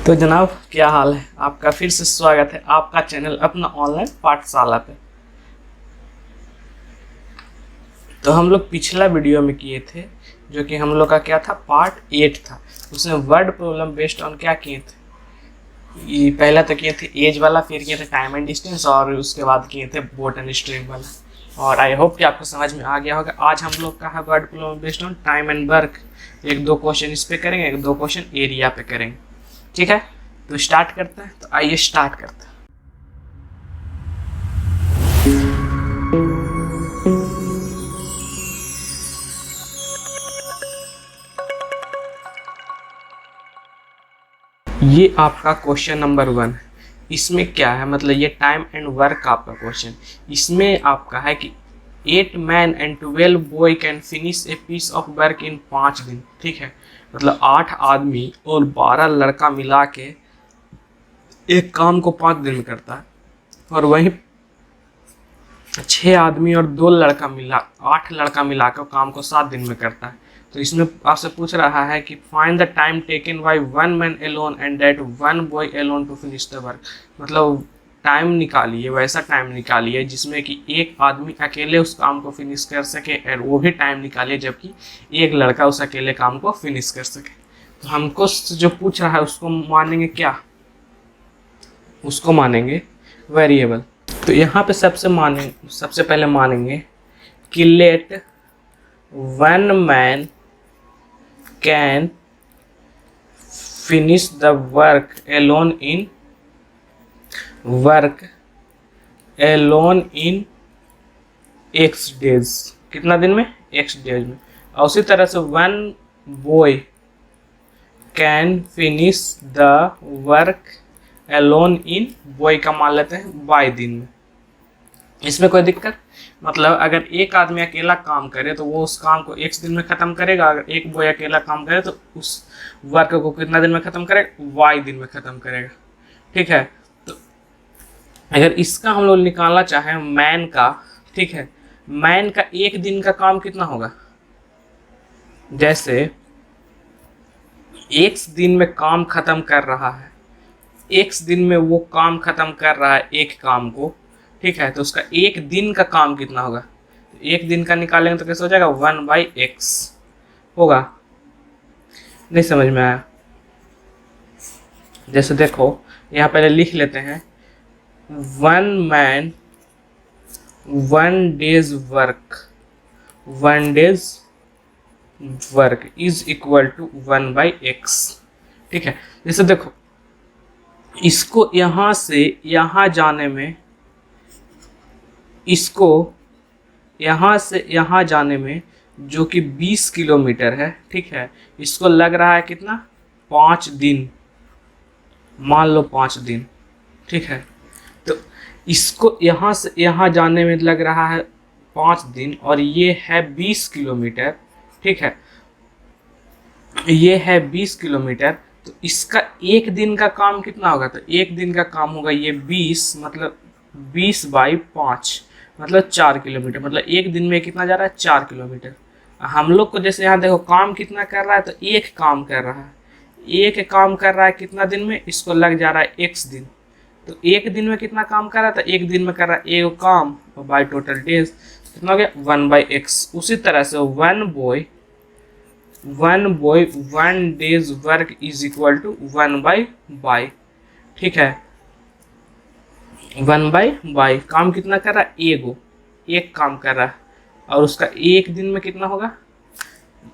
तो जनाब क्या हाल है आपका। फिर से स्वागत है आपका चैनल अपना ऑनलाइन पाठशाला पे। तो हम लोग पिछला वीडियो में किए थे जो कि हम लोग का क्या था, पार्ट 8 था। उसमें वर्ड प्रॉब्लम बेस्ड ऑन क्या किए थे, ये पहला तो किए थे एज वाला, फिर किए थे टाइम एंड डिस्टेंस, और उसके बाद किए थे बोट एंड स्ट्रिंग वाला। और आई होप कि आपको समझ में आ गया होगा। आज हम लोग का है word problem based on time and work. एक दो क्वेश्चन इस पे करेंगे, एक दो क्वेश्चन एरिया पे करेंगे। ठीक है, तो स्टार्ट करते हैं। तो आइए स्टार्ट करते हैं। ये आपका क्वेश्चन नंबर 1 है। इसमें क्या है, मतलब ये टाइम एंड वर्क का आपका क्वेश्चन। इसमें आपका है कि 8 man and 12 boy can finish a piece of work in 5 दिन। ठीक है, मतलब 8 आदमी और 12 लड़का मिला के एक काम को 5 दिन में करता है, और वहीं 6 आदमी और 2 लड़का मिला 8 लड़का मिला कर काम को 7 दिन में करता है। तो इसमें आपसे पूछ रहा है कि find the time taken by one man alone and that one boy alone to finish the work. मतलब टाइम निकालिए, वैसा टाइम निकालिए जिसमें कि एक आदमी अकेले उस काम को फिनिश कर सके, और वो भी टाइम निकालिए जबकि एक लड़का उस अकेले काम को फिनिश कर सके। तो हमको जो पूछ रहा है उसको मानेंगे क्या, उसको मानेंगे वेरिएबल। तो यहाँ पे सबसे पहले मानेंगे कि let one man can finish the work alone in x days. कितना दिन में, एक्स डेज में। और उसी तरह से one boy can finish the work alone in, boy का मान लेते हैं बाय दिन में। इसमें कोई दिक्कत, मतलब अगर एक आदमी अकेला काम करे तो वो उस काम को x दिन में ख़त्म करेगा। अगर एक बॉय अकेला काम करे तो उस वर्क को कितना दिन में ख़त्म करेगा, y दिन में ख़त्म करेगा। ठीक है, तो अगर इसका हम लोग निकालना चाहें मैन का, ठीक है, मैन का एक दिन का काम कितना होगा। जैसे x दिन में काम ख़त्म कर रहा है, x दिन में वो काम ख़त्म कर रहा है एक काम को, ठीक है, तो उसका एक दिन का काम कितना होगा। तो एक दिन का निकालेंगे तो कैसे हो जाएगा, 1/x होगा। नहीं समझ में आया। जैसे देखो यहाँ पहले लिख लेते हैं, one man 1 day's work is equal to 1/x। ठीक है, जैसे देखो इसको यहाँ से यहाँ जाने में, इसको यहाँ से यहाँ जाने में जो कि 20 किलोमीटर है, ठीक है, इसको लग रहा है कितना, 5 दिन, मान लो 5 दिन। ठीक है, तो इसको यहाँ से यहाँ जाने में लग रहा है 5 दिन, और ये है 20 किलोमीटर। ठीक है, ये है 20 किलोमीटर, तो इसका एक दिन का काम कितना होगा। तो एक दिन का काम होगा ये 20, मतलब 20/5, मतलब 4 किलोमीटर। मतलब एक दिन में कितना जा रहा है, 4 किलोमीटर। हम लोग को जैसे यहाँ देखो काम कितना कर रहा है, तो एक काम कर रहा है, एक काम कर रहा है कितना दिन में, इसको लग जा रहा है x दिन। तो एक दिन में कितना काम कर रहा था, एक दिन में कर रहा है एक काम, और बाय टोटल डेज कितना हो गया, 1/x। उसी तरह से one boy 1 day's work is equal to 1/y। ठीक है, 1/y काम कितना कर रहा है, एक काम कर रहा है, और उसका एक दिन में कितना होगा।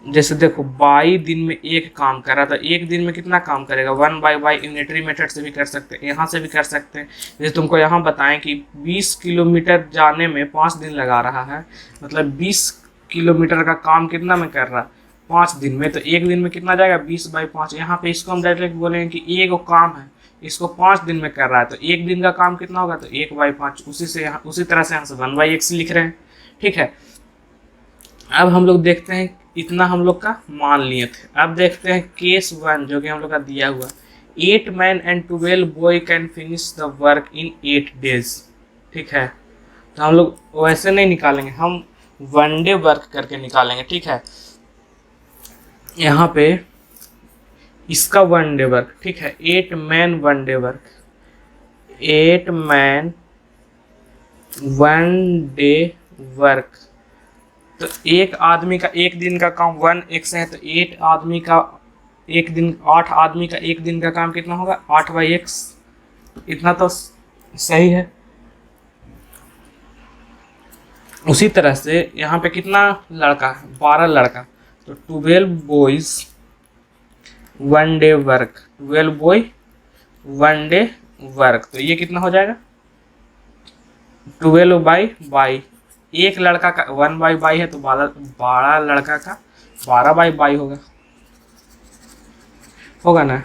जैसे देखो 22 दिन में एक काम कर रहा था, एक दिन में कितना काम करेगा, 1/y। यूनिटरी मेथड से भी कर सकते हैं, यहाँ से भी कर सकते हैं। जैसे तुमको यहाँ बताएं कि 20 किलोमीटर जाने में 5 दिन लगा रहा है, मतलब 20 किलोमीटर का काम कितना में कर रहा है, 5 दिन में। तो एक दिन में कितना जाएगा, 20/5। यहाँ पे इसको हम डायरेक्ट बोलेंगे कि एक काम है, इसको 5 दिन में कर रहा है, तो एक दिन का काम कितना होगा, तो 1/5। उसी तरह से यहाँ से 1/x लिख रहे हैं। ठीक है, अब हम लोग देखते हैं, इतना हम लोग का मान लिए थे। अब देखते हैं केस 1 जो कि हम लोग का दिया हुआ, 8 man and 12 boy can finish the work in 8 days. ठीक है, तो हम लोग वैसे नहीं निकालेंगे, हम 1 डे वर्क करके निकालेंगे। ठीक है, यहाँ पे इसका 1 डे वर्क, ठीक है, 8 man 1 day work, 8 man 1 day work. तो एक आदमी का एक दिन का काम 1 x है, तो 8 आदमी का एक दिन, 8 आदमी का एक दिन का काम कितना होगा, 8/x। इतना तो सही है। उसी तरह से यहाँ पे कितना लड़का है, 12 लड़का, तो 12 boys 1 day work, 12 boy 1 day work. तो ये कितना हो जाएगा, 12/बाई, एक लड़का का 1/बाई है, तो 12 लड़का का 12/बाई होगा, होगा ना।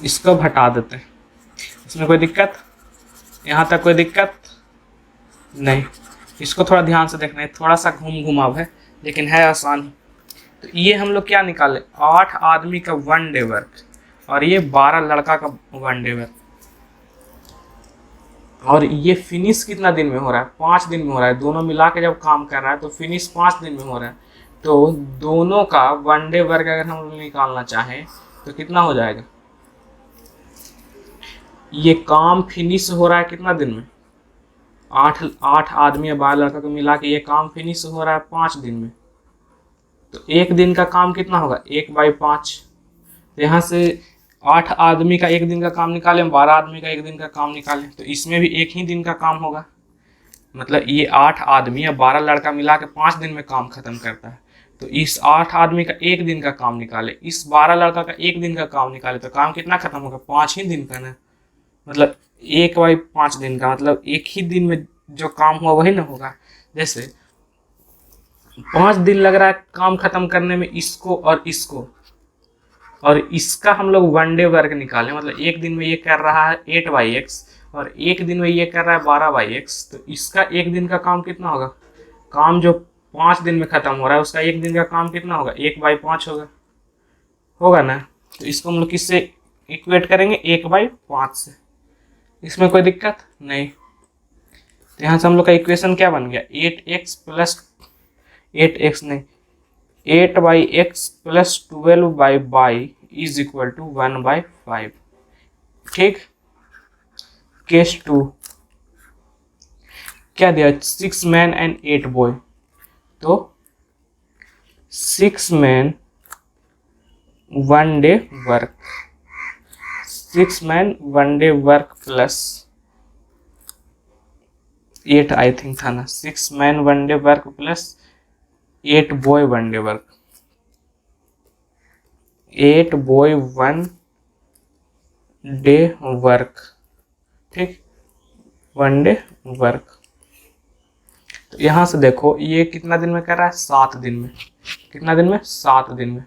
इसको अब हटा देते हैं, इसमें कोई दिक्कत, यहाँ तक कोई दिक्कत नहीं। इसको थोड़ा ध्यान से देखना है, थोड़ा सा घुमाव है लेकिन है आसान ही। तो ये हम लोग क्या निकाले, 8 आदमी का 1 डे वर्क और ये 12 लड़का का 1 डे वर्क। और ये फिनिश कितना दिन में हो रहा है, 5 दिन में हो रहा है। दोनों मिला के जब काम कर रहा है तो फिनिश 5 दिन में हो रहा है। तो दोनों का 1 डे वर्क अगर हम लोग निकालना चाहें तो कितना हो जाएगा, ये काम फिनिश हो रहा है कितना दिन में, 8 आदमी या 12 लड़का को मिला के ये काम फिनिश हो रहा है 5 दिन में। तो एक दिन का काम कितना होगा, 1/5। तो यहाँ से 8 आदमी का एक दिन का काम निकालें, 12 आदमी का एक दिन का काम निकालें, तो इसमें भी एक ही दिन का काम होगा। मतलब ये 8 आदमी या 12 लड़का मिला के 5 दिन में काम खत्म करता है। तो इस 8 आदमी का एक दिन का काम निकाले, इस 12 लड़का का एक दिन का काम निकाले, तो काम कितना खत्म होगा, 5 ही दिन का ना। मतलब 1/5 दिन का, मतलब एक ही दिन में जो काम हुआ वही ना होगा। जैसे 5 दिन लग रहा है काम खत्म करने में इसको और इसको, और इसका हम लोग 1 डे वर्क निकालें, मतलब एक दिन में ये कर रहा है 8/x और एक दिन में ये कर रहा है 12/x। तो इसका एक दिन का काम कितना होगा, काम जो 5 दिन में खत्म हो रहा है उसका एक दिन का काम कितना होगा, 1/5 होगा, होगा ना। तो इसको हम लोग किससे इक्वेट करेंगे, 1/5 से। इसमें कोई दिक्कत नहीं। तो यहाँ से हम लोग का इक्वेशन क्या बन गया, 8x प्लस 8x नहीं 8/x plus 12/y is equal to 1/5। ठीक। केस 2 क्या दिया, 6 मैन एंड 8 बॉय। तो 6 man 1 day work, 6 man 1 day work plus 8 I think था ना, 6 man 1 day work plus 8 boy 1 day work, 8 boy 1 day work. ठीक, 1 day work. तो यहाँ से देखो ये कितना दिन में कर रहा है, 7 दिन में। कितना दिन में, 7 दिन में।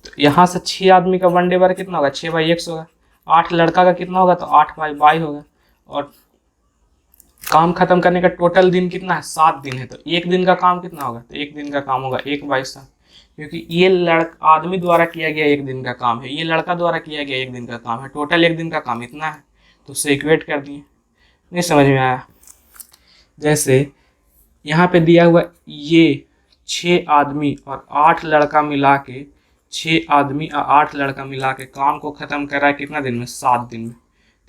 तो यहाँ से 6 आदमी का 1 डे वर्क कितना होगा, 6/x होगा। 8 लड़का का कितना होगा, तो 8/y होगा। और काम खत्म करने का टोटल दिन कितना है, 7 दिन है। तो एक दिन का काम कितना होगा, तो एक दिन का काम होगा 1/7, क्योंकि ये आदमी द्वारा किया गया एक दिन का काम है, ये लड़का द्वारा किया गया एक दिन का काम है। टोटल एक दिन का काम इतना है, तो उससे इक्वेट कर दिए। नहीं समझ में आया। जैसे यहाँ पे दिया हुआ ये 6 आदमी और 8 लड़का मिला के, 6 आदमी और 8 लड़का मिला के काम को ख़त्म कर रहा है कितना दिन में, 7 दिन में।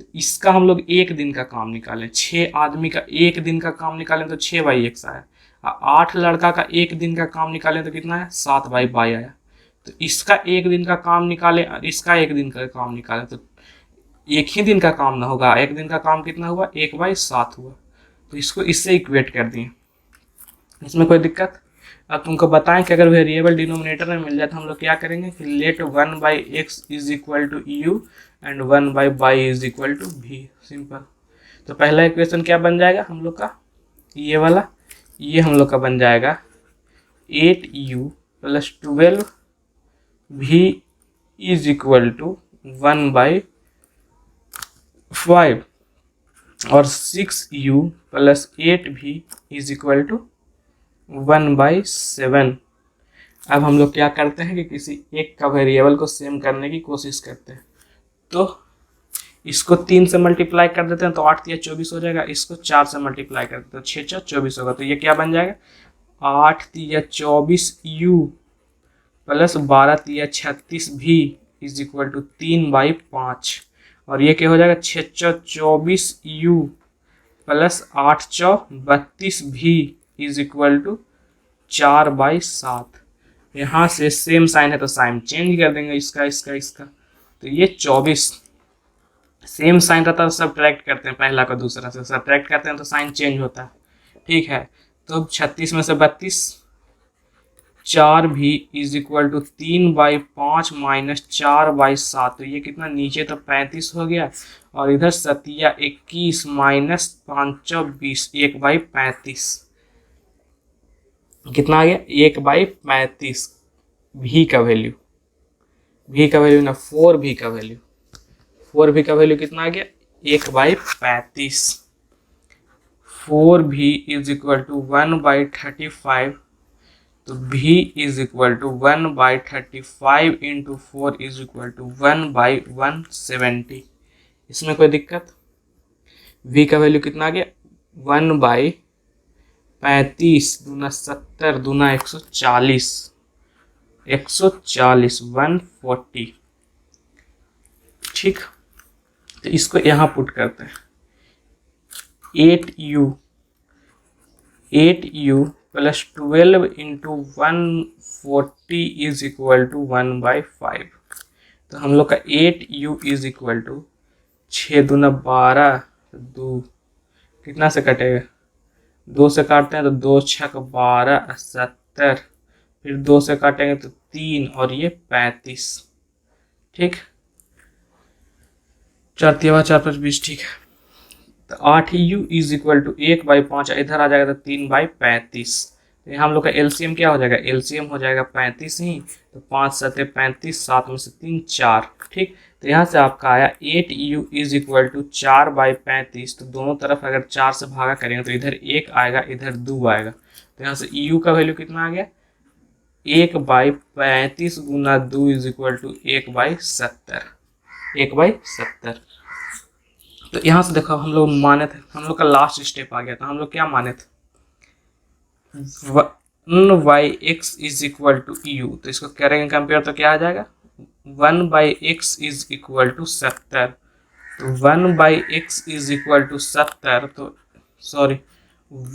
तो इसका हम लोग एक दिन का काम निकालें, 6 आदमी का एक दिन का काम निकालें तो 6/x आया। 8 लड़का का एक दिन का काम निकालें तो कितना है, 7/y आया। तो इसका एक दिन का काम निकालें और इसका एक दिन का काम निकालें तो एक ही दिन का काम ना होगा। एक दिन का काम कितना हुआ, 1/7 हुआ। तो इसको इससे इक्वेट कर दिए, इसमें कोई दिक्कत। अब तुमको बताएं कि अगर वेरिएबल डिनोमिनेटर में मिल जाए तो हम लोग क्या करेंगे कि let 1/x is equal to u and 1/y is equal to v। Simple. तो पहला इक्वेशन क्या बन जाएगा हम लोग का, ये वाला, ये हम लोग का बन जाएगा 8u plus 12v is equal to 1/5 और 6u plus 8v is equal to 1/7। अब हम लोग क्या करते हैं कि किसी एक का वेरिएबल को सेम करने की कोशिश करते हैं। तो इसको 3 से मल्टीप्लाई कर देते हैं तो 8 या 24 हो जाएगा। इसको 4 से मल्टीप्लाई कर देते हैं तो 6 4 24 होगा। तो ये क्या बन जाएगा, 8 या 24 u प्लस 12×3 = 36 भी इज इक्वल टू 3/5। और ये क्या हो जाएगा 6×24 प्लस 8×32 भी इज इक्वल टू 4/7। यहाँ से सेम साइन है तो साइन चेंज कर देंगे, इसका इसका इसका। तो ये 24 सेम साइन रहता है तो सब्ट्रैक्ट करते हैं, पहला को दूसरा से सब्ट्रैक्ट करते हैं तो साइन चेंज होता है। ठीक है, तो 36 में से 32 4 भी इज इक्वल टू 3/5 माइनस 4/7। तो ये कितना नीचे तो 35 हो गया, और इधर 7×21 माइनस 5×20 1/35 कितना आ गया 1/35। भी का वैल्यू, भी का वैल्यू ना 4 भी का वैल्यू, 4 भी का वैल्यू कितना आ गया 1/35। 4 भी इज इक्वल टू 1/35। तो v is equal to 1/35 into 4 is equal to 1/170। इसमें कोई दिक्कत? v का वैल्यू कितना आ गया 1/35 दूना 70 दूना 140 140 ठीक। तो इसको यहाँ पुट करते हैं 8u plus 12 into 140 is equal to 1/5। तो हम लोग का 8u इज इक्वल टू 6 दूना 12 2 कितना से कटेगा 2 से काटते हैं तो 2 6 12 70, फिर 2 से काटेंगे तो 3 और ये 35। ठीक, 4 × 4 + 20 ठीक है। तो 8u इज इक्वल टू 1/5 इधर आ जाएगा तो 3/35। तो हम लोग का एलसीएम क्या हो जाएगा, एलसीएम हो जाएगा 35 ही। तो 5 7 35, 7 में से 3 4। ठीक, तो यहाँ से आपका आया 8u इज इक्वल टू 4/35। तो दोनों तरफ अगर 4 से भागा करेंगे तो इधर 1 आएगा इधर 2 आएगा। तो यहाँ से u का वैल्यू कितना आ गया 1/35 गुना 2 इज इक्वल टू 1/70। 1/70। तो यहाँ से देखो हम लोग माने थे, हम लोग का लास्ट स्टेप आ गया था। हम लोग क्या माने थे 1/x is equal to u। तो इसको करेंगे कंपेयर तो क्या आ जाएगा 1/x इज इक्वल टू 70। तो 1/x इज इक्वल टू 70, तो sorry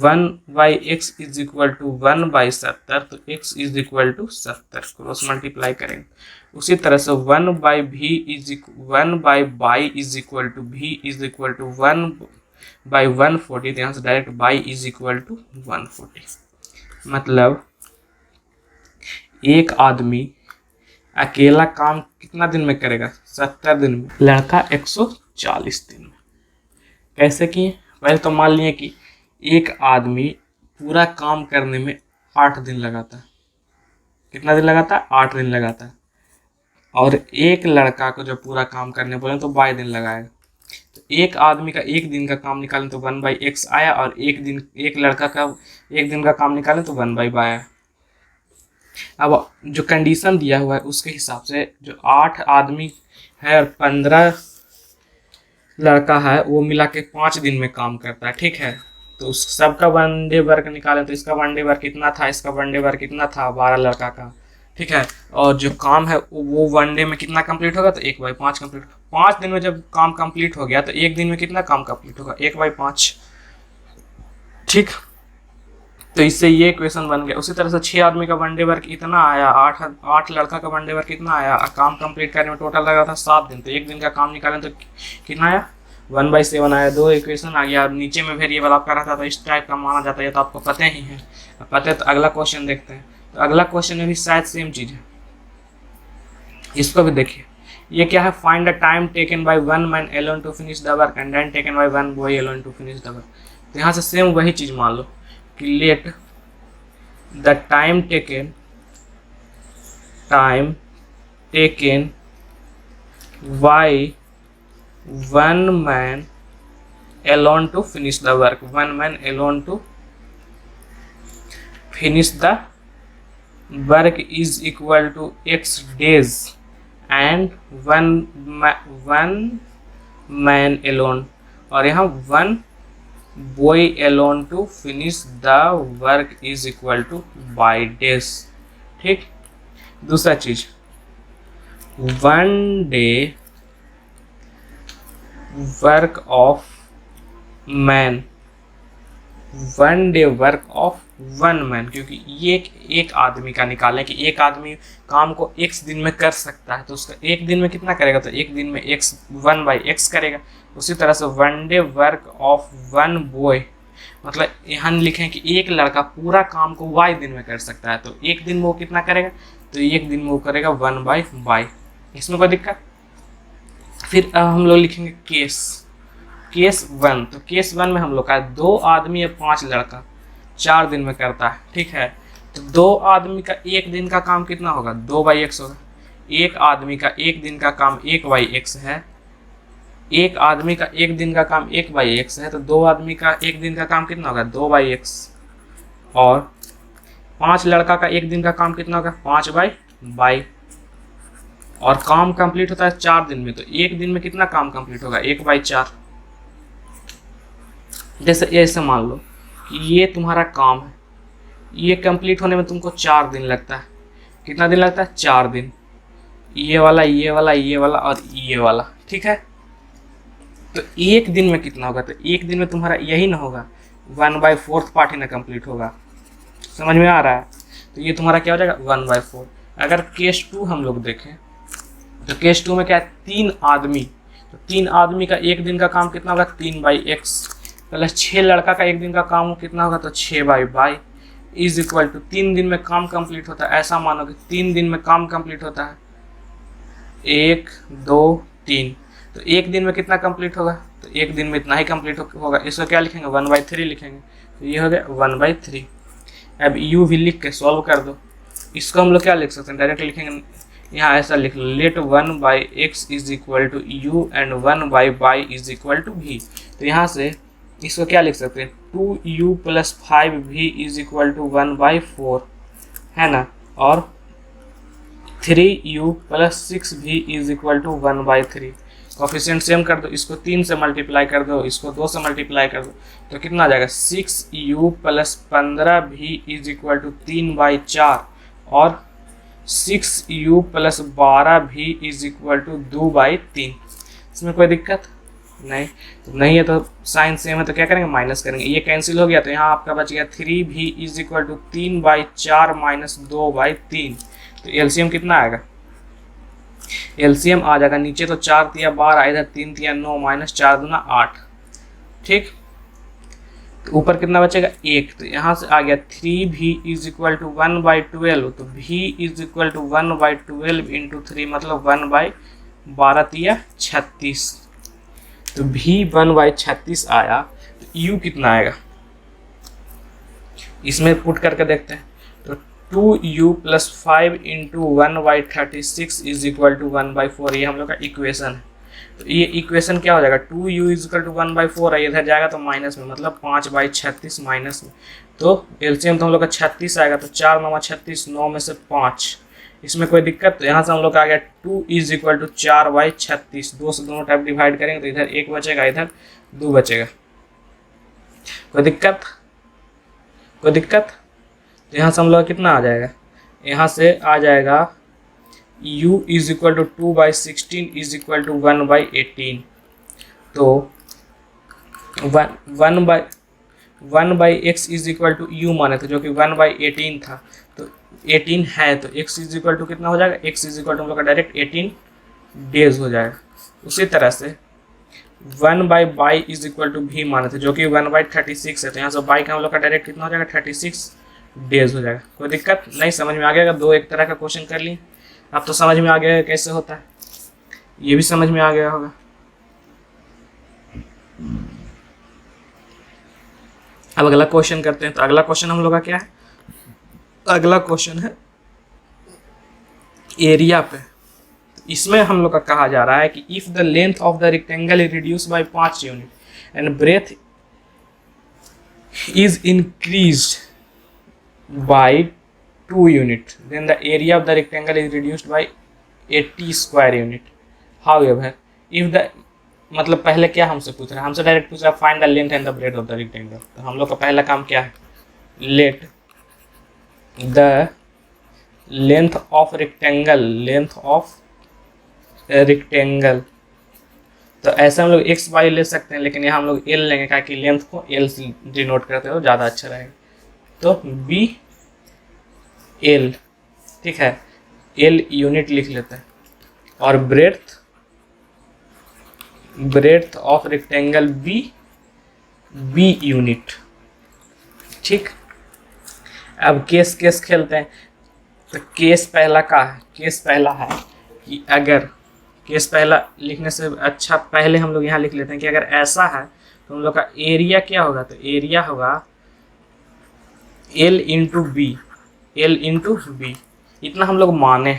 1/x is equal to 1/70। तो x is equal to 70 cross multiply करेंगे। उसी तरह से 1/y is equal to v is equal to 1/140। तो यहाँ से direct y is equal to 140। मतलब एक आदमी अकेला काम कितना दिन में करेगा 70 दिन में, लड़का 140 दिन में। कैसे किए, पहले तो मान लिए कि एक आदमी पूरा काम करने में 8 दिन लगाता है। कितना दिन लगाता है 8 दिन लगाता है। और एक लड़का को जब पूरा काम करने बोले तो 22 दिन लगाएगा। तो एक आदमी का एक दिन का काम निकालें तो 1/x आया, और एक लड़का का एक दिन का काम निकालें तो 1/y आया। अब जो कंडीशन दिया हुआ है उसके हिसाब से जो 8 आदमी है और 15 लड़का है वो मिला के 5 दिन में काम करता है। ठीक है, तो उस सबका 1 डे वर्क निकालें तो इसका 1 डे वर्क कितना था, इसका 1 डे वर्क कितना था 12 लड़का का। ठीक है, और जो काम है वो 1 डे में कितना कंप्लीट होगा तो 1/5 कंप्लीट। 5 दिन में जब काम कंप्लीट हो गया तो एक दिन में कितना काम कंप्लीट होगा 1/5। ठीक, तो इससे ये इक्वेशन बन गया। उसी तरह से 6 आदमी का 1 डे वर्क इतना आया, 8 लड़का का 1 डे वर्क कितना आया, काम कंप्लीट करने में टोटल लगा था 7 दिन। तो एक दिन का काम निकालें तो कितना आया 1/7 आया। 2 इक्वेशन आ गया। नीचे में वेरिएबल आपका रहता था इस टाइप का माना जाता है, तो आपको पता ही है। पता है तो अगला क्वेश्चन देखते हैं। तो अगला क्वेश्चन में भी शायद सेम चीज़ है, इसको भी देखिए। ये क्या है, find the time taken by 1 man alone to finish the work and then taken by 1 boy alone to finish the work. तो यहाँ से सेम वही चीज़ मान लो कि let the time taken by 1 man alone to finish the work, 1 man alone to finish the work is equal to x days and 1 man alone, और यहाँ 1 boy alone to finish the work is equal to by days। ठीक, दूसरा चीज, one day work of man, one day work of one man, क्योंकि ये एक आदमी का निकालें कि एक आदमी काम को x दिन में कर सकता है, तो उसका एक दिन में कितना करेगा, तो एक दिन में x 1/x करेगा। उसी तरह से one day work of one boy, मतलब यहाँ लिखें कि एक लड़का पूरा काम को y दिन में कर सकता है, तो एक दिन में वो कितना करेगा, तो एक दिन में वो करेगा 1/y। इसमें कोई दिक्कत। फिर अब हम लोग लिखेंगे केस 1, तो केस 1 में हम लोग का 2 आदमी या 5 लड़का 4 दिन में करता है, ठीक है। तो 2 आदमी का एक दिन का काम कितना होगा, 2/x होगा। एक आदमी का एक दिन का काम 1/x है, एक आदमी का एक दिन का काम 1/x है, तो 2 आदमी का एक दिन का काम कितना होगा, 2/x। और 5 लड़का का एक दिन का काम कितना होगा, 5/y। और काम कंप्लीट होता है 4 दिन में, तो एक दिन में कितना काम कंप्लीट होगा, 1/4। जैसे ऐसे मान लो कि ये तुम्हारा काम है, ये कंप्लीट होने में तुमको 4 दिन लगता है। कितना दिन लगता है, 4 दिन। ये वाला, ये वाला, ये वाला और ये वाला, ठीक है। तो एक दिन में कितना होगा, तो एक दिन में तुम्हारा यही ना होगा, 1/4 पार्ट ही ना कंप्लीट होगा। समझ में आ रहा है। तो ये तुम्हारा क्या हो जाएगा, 1/4। अगर केस 2 हम लोग देखें, तो केस 2 में क्या है, 3 आदमी, तो 3 आदमी का एक दिन का काम कितना होगा, 3/x प्लस 6 लड़का का एक दिन का काम कितना होगा, तो 6/y इज इक्वल टू 3 दिन में काम कंप्लीट होता है। ऐसा मानो कि 3 दिन में काम कंप्लीट होता है, 1 2 3, तो एक दिन में कितना कंप्लीट होगा, तो एक दिन में इतना ही कंप्लीट होगा। इसको क्या लिखेंगे, 1/3 लिखेंगे, तो ये हो गया 1/3। अब u भी लिख के सॉल्व कर दो। इसको हम लोग क्या लिख सकते हैं, डायरेक्ट लिखेंगे, यहाँ ऐसा लिख लो, let 1/x is equal to u and 1/y is equal to v। तो यहाँ से इसको क्या लिख सकते हैं, 2u + 5v is equal to 1/4 है ना, और 3u + 6v is equal to 1/3। Coefficient same कर दो, इसको 3 से मल्टीप्लाई कर दो, इसको 2 से मल्टीप्लाई कर दो, तो कितना आ जाएगा, 6u + 15v is equal to 3/4 और 6u + 12v is equal to 2/3। इसमें कोई दिक्कत नहीं, तो नहीं है तो साइन सेम है तो क्या करेंगे, माइनस करेंगे। ये कैंसिल हो गया, तो यहाँ आपका बच गया 3v इज इक्वल टू 3/4 - 2/3। तो एलसीएम कितना आएगा, एलसीएम आ जाएगा, नीचे तो 4 तिया 12, इधर 3 तिया 9 - 4 दूना 8, ठीक। तो ऊपर कितना बचेगा, 1, तो यहाँ से आ गया 3v इज इक्वल टू 1/12, तो v is equal to 1/12 into 3, मतलब 1/12 तिया 36। तो v 1/36 आया, तो u कितना आएगा, इसमें पुट करके देखते हैं। तो 2u + 5 into 1/36 is equal to 1/4, ये हम लोग का इक्वेशन है। तो ये इक्वेशन क्या हो जाएगा, 2u इज इक्वल टू 1/4 है, इधर जाएगा तो माइनस में, मतलब 5/36 माइनस में। तो एलसीएम तो हम लोग का 36 आएगा, तो 4 9 36, 9 में से 5, इसमें कोई दिक्कत। तो यहाँ से हम लोग का आ गया 2 इज इक्वल टू 4/36, 2 से दोनों टाइप डिवाइड करेंगे तो इधर 1 बचेगा, इधर 2 बचेगा। कोई दिक्कत, कोई दिक्कत। तो यहाँ से हम लोग कितना आ जाएगा, यहाँ से आ जाएगा u is equal to 2/16 is equal to 1/18। तो 1/x is equal to u माने थे, जो कि 1/18 था, तो 18 है, तो x इज इक्वल टू कितना हो जाएगा, x इज इक्वल टू हम लोग का डायरेक्ट 18 डेज हो जाएगा। उसी तरह से 1/y is equal to v माने थे, जो कि 1/36 है, तो यहाँ से y का हम लोग का डायरेक्ट कितना हो जाएगा, 36 डेज हो जाएगा। कोई दिक्कत नहीं, समझ में आ गया। दो एक तरह का क्वेश्चन कर ली, अब तो समझ में आ गया कैसे होता है, ये भी समझ में आ गया होगा। अब अगला क्वेश्चन करते हैं। तो अगला क्वेश्चन हम लोग का क्या है, अगला क्वेश्चन है एरिया पे। इसमें हम लोग का कहा जा रहा है कि if the length of the rectangle is reduce by 5 unit and breadth is increased by 2 unit, then the area of the rectangle is reduced by 80 square unit. However if the, मतलब पहले क्या हमसे पूछ रहा है, हमसे डायरेक्ट पूछ रहा है find the length and the breadth of the rectangle. तो हम लोग का पहला काम क्या है, let the length of rectangle, length of rectangle, तो ऐसे हम लोग एक्स वाई ले सकते हैं, लेकिन यहाँ हम लोग एल लेंगे, क्या कि लेंथ को एल से डिनोट करते हो ज़्यादा अच्छा रहेगा। तो बी एल, ठीक है, एल यूनिट लिख लेते हैं, और breadth, breadth of rectangle B, B unit, ठीक। अब केस केस खेलते हैं। तो केस पहला का है, केस पहला है कि अगर, केस पहला लिखने से अच्छा पहले हम लोग यहाँ लिख लेते हैं कि अगर ऐसा है तो हम लोग का एरिया क्या होगा, तो एरिया होगा L into B, L into B. इतना हम लोग माने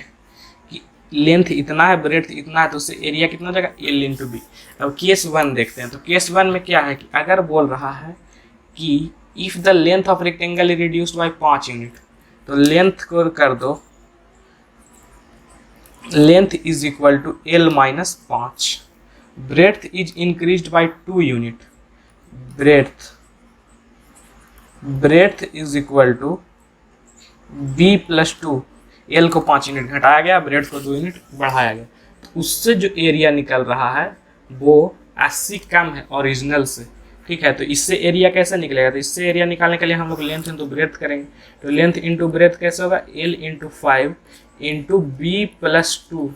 कि लेंथ इतना है, ब्रेड्थ इतना है, तो उससे एरिया कितना हो जाएगा, एल इंटू बी। अब केस वन देखते हैं। तो केस वन में क्या है कि अगर बोल रहा है कि if the length of rectangle is reduced by 5 unit, तो लेंथ को कर दो, length is equal to L minus 5, breadth is increased by 2 unit, breadth, breadth is equal to B plus 2, L को 5 यूनिट घटाया गया, ब्रेड्थ को 2 unit बढ़ाया गया, तो उससे जो एरिया निकल रहा है वो 80 कम है ओरिजिनल से, ठीक है। तो इससे एरिया कैसे निकलेगा, तो इससे एरिया निकालने के लिए हम लोग लेंथ इंटू ब्रेड्थ करेंगे। तो लेंथ इंटू ब्रेड्थ कैसे होगा, L into 5 into B plus 2,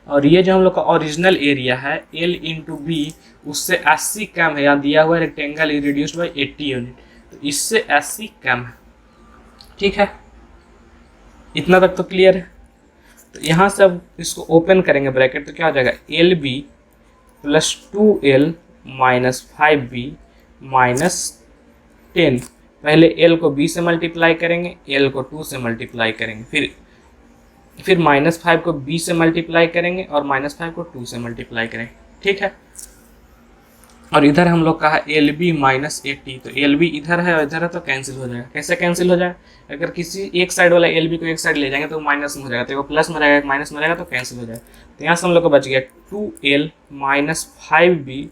और ये जो हम लोग का ओरिजिनल एरिया है एल इंटू बी, उससे 80 कम है, यहाँ दिया हुआ rectangle is reduced by 80 unit, तो इससे 80 कम है, ठीक है। इतना तक तो क्लियर है। तो यहाँ से अब इसको ओपन करेंगे ब्रैकेट, तो क्या हो जाएगा, L B plus 2l minus 5b minus 10, पहले l को b से मल्टीप्लाई करेंगे, l को 2 से मल्टीप्लाई करेंगे, फिर माइनस 5 को b से मल्टीप्लाई करेंगे और माइनस 5 को 2 से मल्टीप्लाई करेंगे, ठीक है। और इधर हम लोग का है एल बी माइनस 80, तो एल बी इधर है और इधर है, तो कैंसिल हो जाएगा। कैसे कैंसिल हो जाएगा, अगर किसी एक साइड वाला एल बी को एक साइड ले जाएंगे तो माइनस में हो जाएगा, तो वो प्लस में रहेगा, माइनस में रहेगा, तो कैंसिल हो जाएगा। तो यहाँ से हम लोग को बच गया 2l minus 5b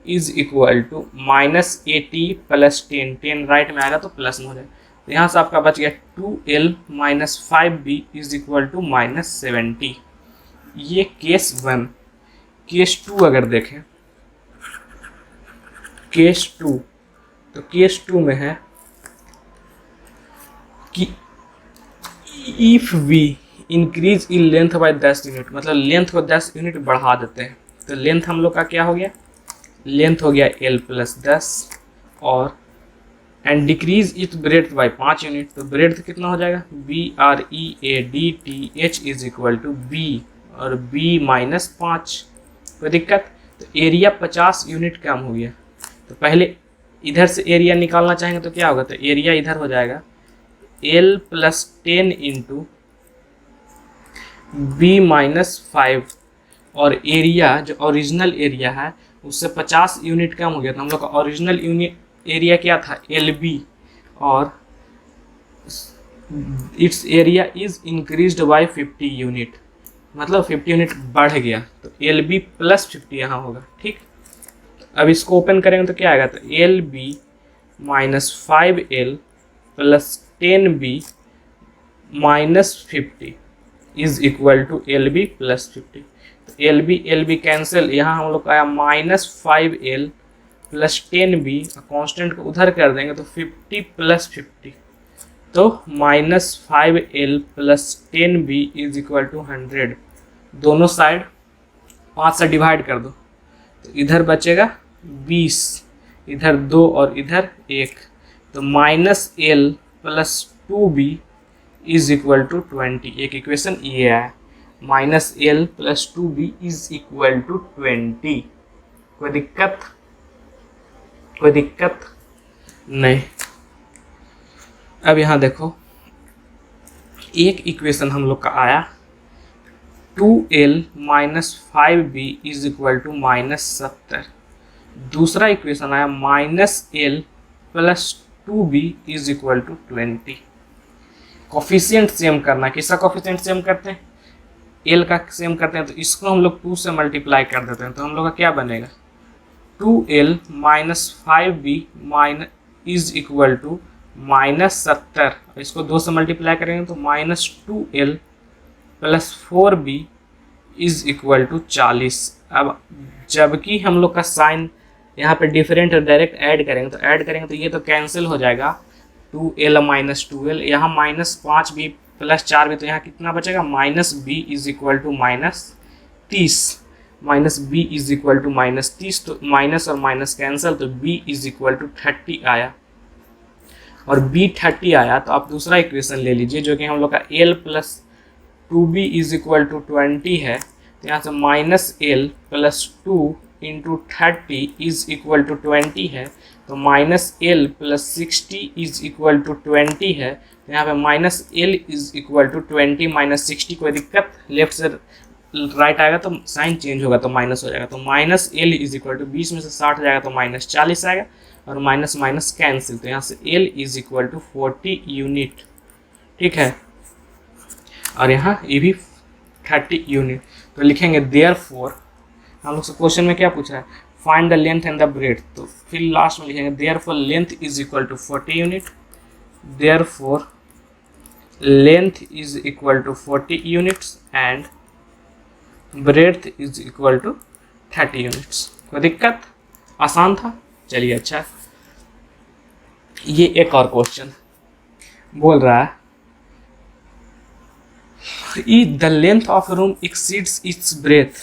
is equal to minus 80 plus 10, 10 right में आएगा तो प्लस में हो जाएगा। तो यहाँ से आपका बच गया 2l minus 5b is equal to minus 70। ये केस वन। केस टू अगर देखें, केस टू, तो केस टू में है कि if we increase in length by 10 unit, मतलब लेंथ को 10 यूनिट बढ़ा देते हैं, तो लेंथ हम लोग का क्या हो गया, लेंथ हो गया l प्लस 10, और and decrease it breadth by 5 unit, तो ब्रेड्थ कितना हो जाएगा, BREADTH is equal to b, और b माइनस 5। कोई दिक्कत, तो एरिया 50 यूनिट कम हो गया। तो पहले इधर से एरिया निकालना चाहेंगे तो क्या होगा, तो एरिया इधर हो जाएगा l plus 10 into B minus 5, और एरिया जो ओरिजिनल एरिया है उससे 50 यूनिट कम हो गया। तो हम लोग का ओरिजिनल एरिया क्या था, एल बी, और it's area is increased bye 50 unit, मतलब 50 यूनिट बढ़ गया, तो एल बी प्लस 50 यहाँ होगा, ठीक। अब इसको ओपन करेंगे तो क्या आएगा, तो L B minus 5l plus 10b minus 50 is equal to L B plus 50। तो एल बी कैंसिल, यहाँ हम लोग का आया minus 5l plus 10b, constant को उधर कर देंगे तो 50 प्लस 50, तो minus 5l plus 10b is equal to 100। दोनों साइड 5 से डिवाइड कर दो, तो इधर बचेगा 20, इधर 2 और इधर 1, तो minus l plus 2b is equal to 20। एक इक्वेशन ये है, minus l plus 2b is equal to 20। कोई दिक्कत, कोई दिक्कत नहीं। अब यहाँ देखो, एक इक्वेशन हम लोग का आया 2l minus 5b is equal to minus 70, दूसरा इक्वेशन आया minus l plus 2b is equal to 20। Coefficient same करना, किसका कॉफिशिएंट सेम करते हैं, l का सेम करते हैं, तो इसको हम लोग 2 से मल्टीप्लाई कर देते हैं, तो हम लोग का क्या बनेगा, 2l minus 5b minus is equal to -70, इसको 2 से मल्टीप्लाई करेंगे तो -2l plus 4b is equal to 40। अब जबकि हम लोग का साइन यहाँ पे डिफरेंट है, डायरेक्ट ऐड करेंगे तो ये तो कैंसिल हो जाएगा, 2l माइनस 2l, यहाँ -5b प्लस 4b, तो यहाँ कितना बचेगा, -b is equal to -30, -b is equal to -30, तो माइनस और माइनस कैंसिल, तो b इज इक्वल टू 30 आया। और b 30 आया तो आप दूसरा इक्वेशन ले लीजिए जो कि हम लोग का l plus 2b is equal to 20 है, तो यहाँ से -l plus 2 into 30 is equal to 20 है, तो -l plus 60 is equal to 20 है, तो यहाँ पे -l is equal to 20 minus 60, कोई दिक्कत, लेफ्ट से राइट आएगा तो साइन चेंज होगा तो माइनस हो जाएगा, तो -l इज इक्वल टू 20 में से 60 जाएगा तो -40 आएगा, और माइनस माइनस कैंसिल, तो यहाँ से l is equal to 40 unit, ठीक है, और यहाँ ये भी 30 यूनिट। तो लिखेंगे देयरफॉर, हम लोग से क्वेश्चन में क्या पूछ रहा है, find the length and the breadth, तो फिर लास्ट में लिखेंगे therefore length is equal to 40 unit, therefore length is equal to 40 units and breadth is equal to 30 units. कोई दिक्कत, आसान था, चलिए अच्छा। ये एक और क्वेश्चन बोल रहा है if the length of a room exceeds its breadth,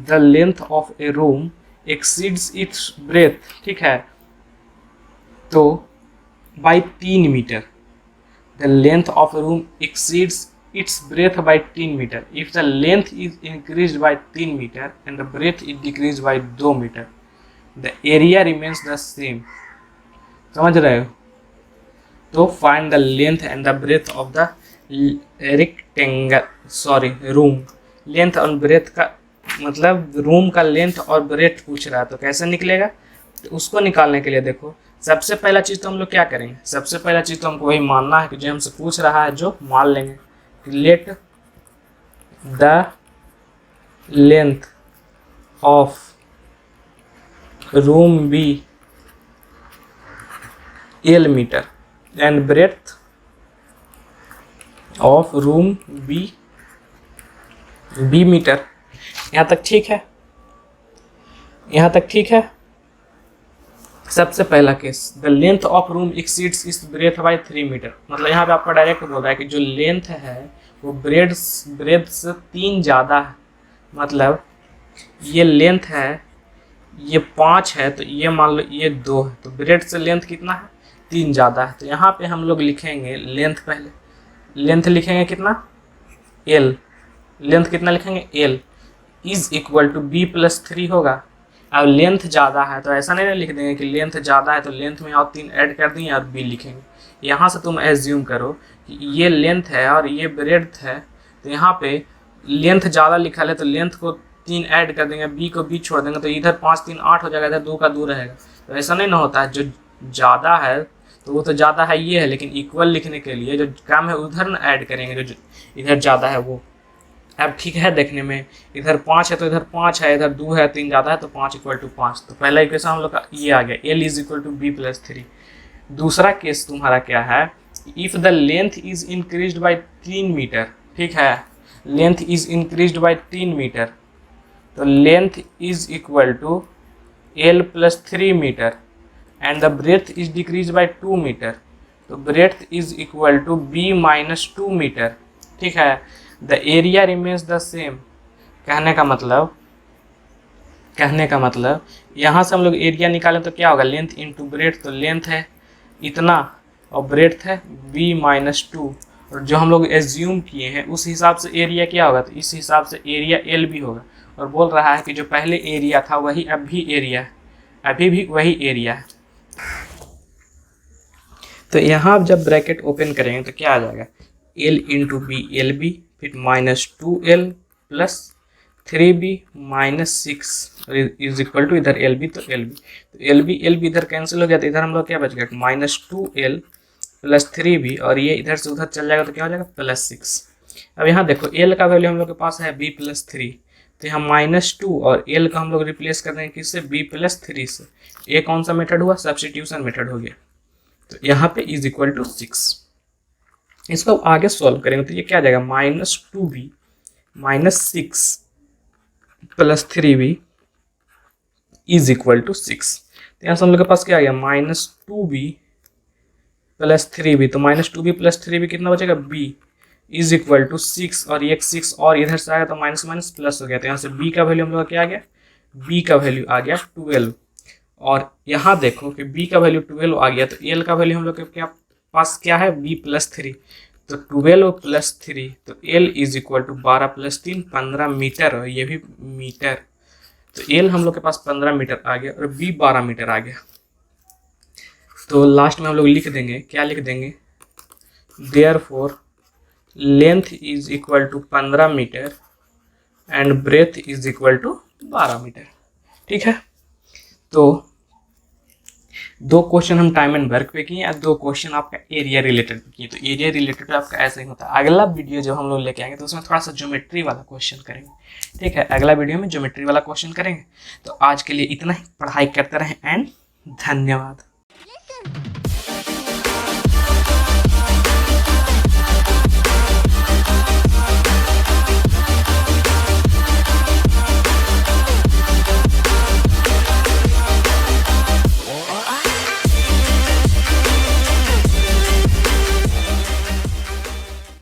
the length of a room exceeds its breadth, ठीक है, तो by 3 metre, the length of a room exceeds its breadth by 3 metre, if the length is increased by 3 metre and the breadth is decreased by 2 metre, the area remains the same, समझ रहे हो, तो find the length and the breadth of the rectangle, sorry room, length और breath का मतलब room का length और breath पूछ रहा है, तो कैसे निकलेगा, तो उसको निकालने के लिए देखो, सबसे पहला चीज़ तो हम लोग क्या करेंगे, सबसे पहला चीज़ तो हमको वही मानना है कि जो हमसे पूछ रहा है जो मान लेंगे, let the length of room be l metre and breadth of room be metre. यहाँ तक ठीक है, यहाँ तक ठीक है। सबसे पहला case, the length of room exceeds इस ब्रेथ बाय 3 मीटर, मतलब यहाँ पे आपका डायरेक्ट बोल रहा है कि जो लेंथ है वो ब्रेथ से 3 ज़्यादा है, मतलब ये लेंथ है, ये 5 है, तो ये मान लो ये 2 है, तो ब्रेथ से लेंथ कितना है, 3 ज़्यादा है, तो यहाँ पे हम लोग लिखेंगे लेंथ, पहले लेंथ लिखेंगे कितना, l, लेंथ कितना लिखेंगे l is equal to b plus 3 होगा। अब लेंथ ज़्यादा है तो ऐसा नहीं लिख देंगे कि लेंथ ज़्यादा है तो लेंथ में और 3 ऐड कर देंगे और b लिखेंगे, यहाँ से तुम एज्यूम करो कि ये लेंथ है और ये ब्रेड्थ है, तो यहाँ पे लेंथ ज़्यादा लिखा है तो लेंथ को 3 ऐड कर देंगे, b को b छोड़ देंगे, तो इधर 5 3 8 हो जाएगा, इधर 2 का 2 रहेगा, तो ऐसा नहीं ना होता है, जो ज़्यादा है तो वो तो ज़्यादा है ये है, लेकिन इक्वल लिखने के लिए जो कम है उधर ना ऐड करेंगे जो इधर ज़्यादा है वो। अब ठीक है देखने में, इधर 5 है तो इधर 5 है, इधर 2 है 3 ज़्यादा है तो 5 इक्वल टू 5, तो पहला इक्वेशन हम लोग का ये आ गया, l is equal to b plus 3। दूसरा केस तुम्हारा क्या है, if the length is increased by 3 metre, ठीक है, length is increased by 3 metre, तो length is equal to l plus 3 metre and the breadth is decreased by 2 metre, तो breadth is equal to b minus 2 metre, ठीक है, the area remains the same। कहने का मतलब यहाँ से हम लोग एरिया निकालें तो क्या होगा, लेंथ इंटू ब्रेड्थ, तो लेंथ है इतना और ब्रेड्थ है b माइनस 2, और जो हम लोग एज्यूम किए हैं उस हिसाब से एरिया क्या होगा, तो इस हिसाब से एरिया l भी होगा, और बोल रहा है कि जो पहले एरिया था वही अब भी एरिया है, अभी भी वही एरिया है। तो यहाँ आप जब ब्रैकेट ओपन करेंगे तो क्या आ जाएगा, l into B L B, फिर -2l plus 3b minus 6 is equal to इधर lb, तो lb इधर कैंसिल हो गया, तो इधर हम लोग क्या बच गया, -2l प्लस 3b, और ये इधर से उधर चल जाएगा तो क्या हो जाएगा +6। अब यहाँ देखो l का वैल्यू हम लोग के पास है b प्लस 3, तो यहाँ -2 और l का हम लोग रिप्लेस कर देंगे किससे, b प्लस 3 से। ये कौन सा मेथड हुआ, सब्स्टिट्यूशन मेथड हो गया, तो यहाँ पे इज इक्वल टू 6। इसको आगे सॉल्व करेंगे तो ये क्या आ जाएगा, -2b -6 + 3b is equal to 6। तो यहाँ से हम लोग के पास क्या आ गया, -2b + 3b। तो -2b + 3b कितना बचेगा, b इज इक्वल टू 6, और ये 6 और इधर से आया तो माइनस माइनस प्लस हो गया। तो यहाँ से b का वैल्यू हम लोग का क्या आ गया, b का वैल्यू आ गया 12। और यहाँ देखो कि b का वैल्यू 12 आ गया, तो l का वैल्यू हम लोग के पास क्या है, b + 3। तो 12 + 3, तो l is equal to 12 + 3 15 metre, और ये भी मीटर। तो l हम लोग के पास 15 मीटर आ गया और b 12 मीटर आ गया। तो लास्ट में हम लोग लिख देंगे, क्या लिख देंगे, therefore length is equal to 15 metre and breadth is equal to 12 metre. ठीक है, तो 2 क्वेश्चन हम टाइम एंड वर्क पे किए और 2 क्वेश्चन आपका एरिया रिलेटेड पे किए। तो एरिया रिलेटेड आपका ऐसा ही होता है। अगला वीडियो जब हम लोग लेके आएंगे तो उसमें थोड़ा सा ज्योमेट्री वाला क्वेश्चन करेंगे। ठीक है, अगला वीडियो में ज्योमेट्री वाला क्वेश्चन करेंगे। तो आज के लिए इतना ही, पढ़ाई करते रहें एंड धन्यवाद।